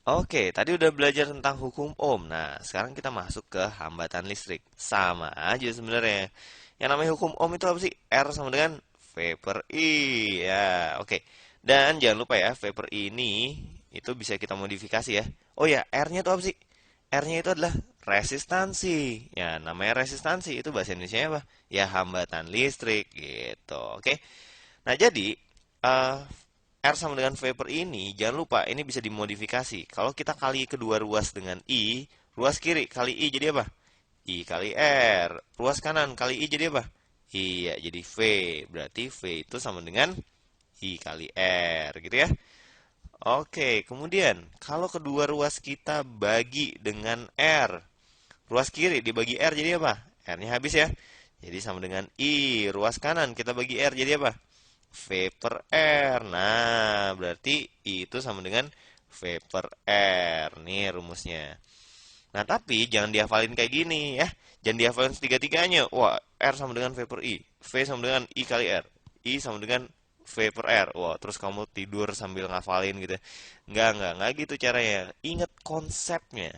Oke, tadi udah belajar tentang hukum Ohm. Nah, sekarang kita masuk ke hambatan listrik. Sama aja sebenarnya. Yang namanya hukum Ohm itu apa sih? R sama dengan V per I. Ya, oke. Dan jangan lupa ya, V per I ini itu bisa kita modifikasi ya. Oh ya, R-nya itu apa sih? R-nya itu adalah resistansi. Ya, namanya resistansi itu bahasa Indonesia apa? Ya, hambatan listrik gitu. Oke. Nah, jadi eh, R sama dengan V per I ini, jangan lupa ini bisa dimodifikasi. Kalau kita kali kedua ruas dengan I, ruas kiri kali I jadi apa? I kali R. Ruas kanan kali I jadi apa? Iya, jadi V. Berarti V itu sama dengan I kali R, gitu ya. Oke, kemudian kalau kedua ruas kita bagi dengan R, ruas kiri dibagi R jadi apa? R-nya habis ya. Jadi sama dengan I. Ruas kanan kita bagi R jadi apa? V per R. Nah, berarti I itu sama dengan V per R. Nih rumusnya. Nah, tapi jangan dihafalin kayak gini ya. Jangan dihafalin tiga-tiganya. Wah, R sama dengan V per I. V sama dengan I kali R. I sama dengan V per R. Wah, terus kamu tidur sambil ngafalin gitu ya. Enggak gitu caranya. Ingat konsepnya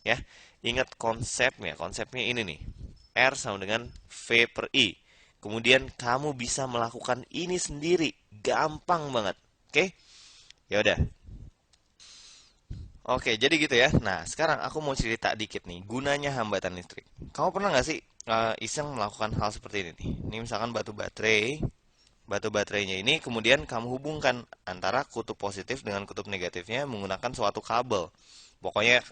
ya. Ingat konsepnya. Konsepnya ini nih. R sama dengan V per I. Kemudian kamu bisa melakukan ini sendiri. Gampang banget. Oke? Ya udah. Oke, jadi gitu ya. Nah, sekarang aku mau cerita dikit nih, gunanya hambatan listrik. Kamu pernah nggak sih iseng melakukan hal seperti ini nih? Ini misalkan batu baterainya ini kemudian kamu hubungkan antara kutub positif dengan kutub negatifnya menggunakan suatu kabel. Pokoknya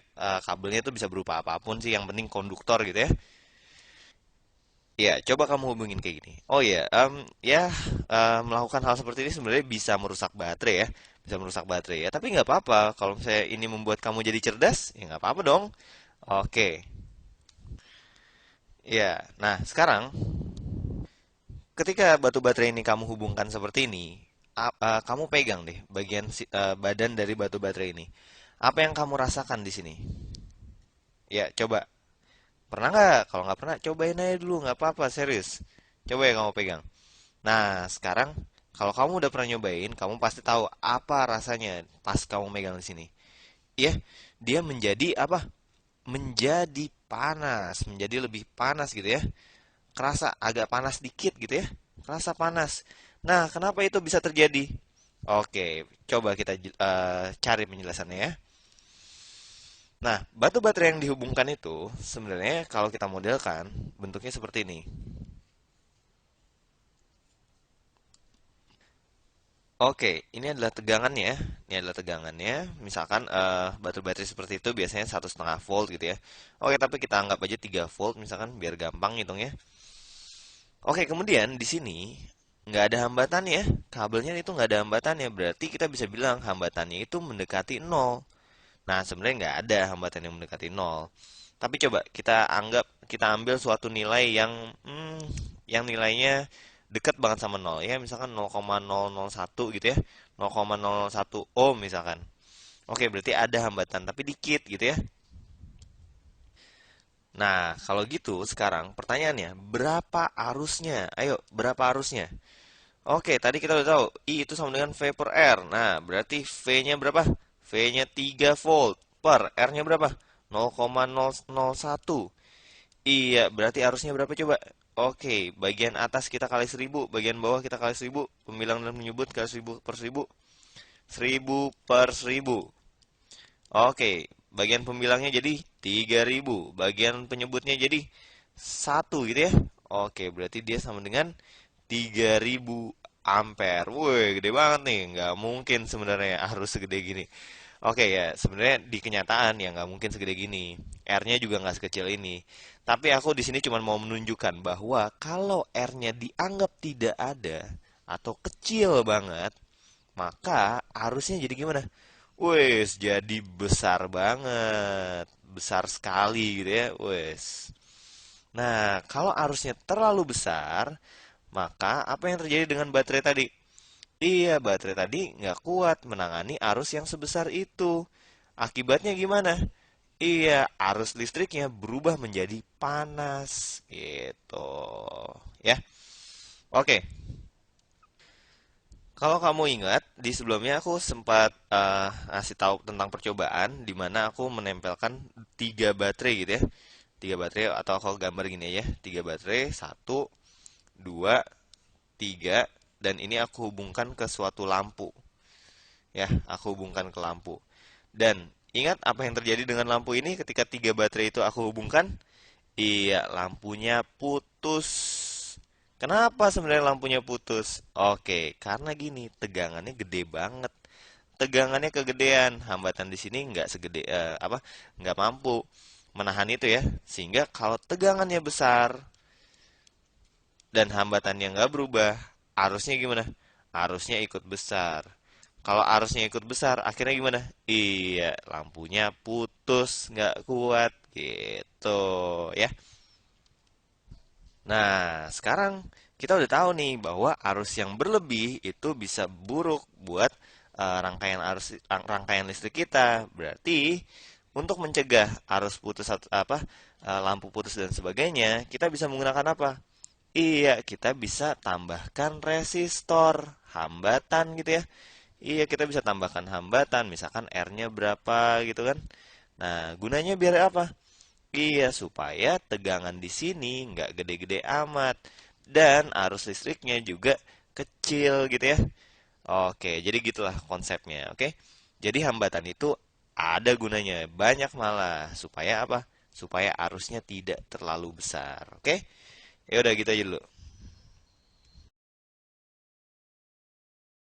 kabelnya itu bisa berupa apapun sih, yang penting konduktor gitu ya. Ya, coba kamu hubungin kayak gini. Oh ya, melakukan hal seperti ini sebenarnya bisa merusak baterai ya, bisa merusak baterai ya. Tapi nggak apa-apa. Kalau misalnya ini membuat kamu jadi cerdas, ya nggak apa-apa dong. Oke, ya. Nah, sekarang ketika batu baterai ini kamu hubungkan seperti ini, kamu pegang deh bagian badan dari batu baterai ini. Apa yang kamu rasakan di sini? Ya, coba. Pernah nggak? Kalau nggak pernah, cobain aja dulu, nggak apa-apa, serius. Coba ya kamu pegang. Nah, sekarang kalau kamu udah pernah nyobain, kamu pasti tahu apa rasanya pas kamu megang di sini. Iya, dia menjadi apa? Menjadi panas, menjadi lebih panas gitu ya. Kerasa agak panas dikit gitu ya. Kerasa panas. Nah, kenapa itu bisa terjadi? Oke, coba kita cari penjelasannya ya. Nah, batu baterai yang dihubungkan itu sebenarnya kalau kita modelkan bentuknya seperti ini. Oke, ini adalah tegangannya. Ini adalah tegangannya. Misalkan batu baterai seperti itu biasanya 1,5 volt gitu ya. Oke, tapi kita anggap aja 3 volt misalkan biar gampang hitungnya. Oke, kemudian di sini nggak ada hambatannya. Kabelnya itu nggak ada hambatannya. Berarti kita bisa bilang hambatannya itu mendekati nol. Nah, sebenarnya nggak ada hambatan yang mendekati nol. Tapi coba kita ambil suatu nilai yang nilainya dekat banget sama nol ya, misalkan 0,001 gitu ya. 0,001 ohm misalkan. Oke, berarti ada hambatan tapi dikit gitu ya. Nah, kalau gitu sekarang pertanyaannya, berapa arusnya? Ayo, berapa arusnya? Oke, tadi kita udah tahu I itu sama dengan V per R. Nah, berarti V-nya berapa? V-nya 3 volt per R-nya berapa? 0,001. Iya, berarti arusnya berapa coba? Oke, bagian atas kita kali 1.000, bagian bawah kita kali 1.000. Pembilang dan menyebut kali 1.000 per 1.000. 1.000 per 1.000. Oke, bagian pembilangnya jadi 3.000. Bagian penyebutnya jadi 1 gitu ya. Oke, berarti dia sama dengan 3.000 ampere. Woi, gede banget nih. Nggak mungkin sebenarnya arus segede gini. Oke ya, sebenarnya di kenyataan ya nggak mungkin segede gini. R-nya juga nggak sekecil ini. Tapi aku di sini cuma mau menunjukkan bahwa kalau R-nya dianggap tidak ada atau kecil banget, maka arusnya jadi gimana? Wes, jadi besar banget. Besar sekali gitu ya. Wes. Nah, kalau arusnya terlalu besar, maka apa yang terjadi dengan baterai tadi? Iya, baterai tadi nggak kuat menangani arus yang sebesar itu. Akibatnya gimana? Iya, arus listriknya berubah menjadi panas. Gitu. Ya, oke. Kalau kamu ingat, di sebelumnya aku sempat ngasih tahu tentang percobaan di mana aku menempelkan tiga baterai gitu ya. Tiga baterai atau aku gambar gini ya. Tiga baterai, satu, dua, tiga, dan ini aku hubungkan ke suatu lampu. Ya, aku hubungkan ke lampu. Dan ingat apa yang terjadi dengan lampu ini ketika tiga baterai itu aku hubungkan? Iya, lampunya putus. Kenapa sebenarnya lampunya putus? Oke, karena gini, tegangannya gede banget. Tegangannya kegedean, hambatan di sini nggak segede nggak mampu menahan itu ya. Sehingga kalau tegangannya besar dan hambatannya nggak berubah, arusnya gimana? Arusnya ikut besar. Kalau arusnya ikut besar, akhirnya gimana? Iya, lampunya putus, nggak kuat gitu ya. Nah, sekarang kita udah tahu nih bahwa arus yang berlebih itu bisa buruk buat rangkaian listrik kita. Berarti untuk mencegah arus putus lampu putus dan sebagainya, kita bisa menggunakan apa? Iya, kita bisa tambahkan resistor, hambatan gitu ya. Iya, kita bisa tambahkan hambatan, misalkan R-nya berapa gitu kan. Nah, gunanya biar apa? Iya, supaya tegangan di sini nggak gede-gede amat. Dan arus listriknya juga kecil gitu ya. Oke, jadi gitulah konsepnya, oke? Jadi hambatan itu ada gunanya, banyak malah. Supaya apa? Supaya arusnya tidak terlalu besar, oke? Ya udah gitu aja dulu.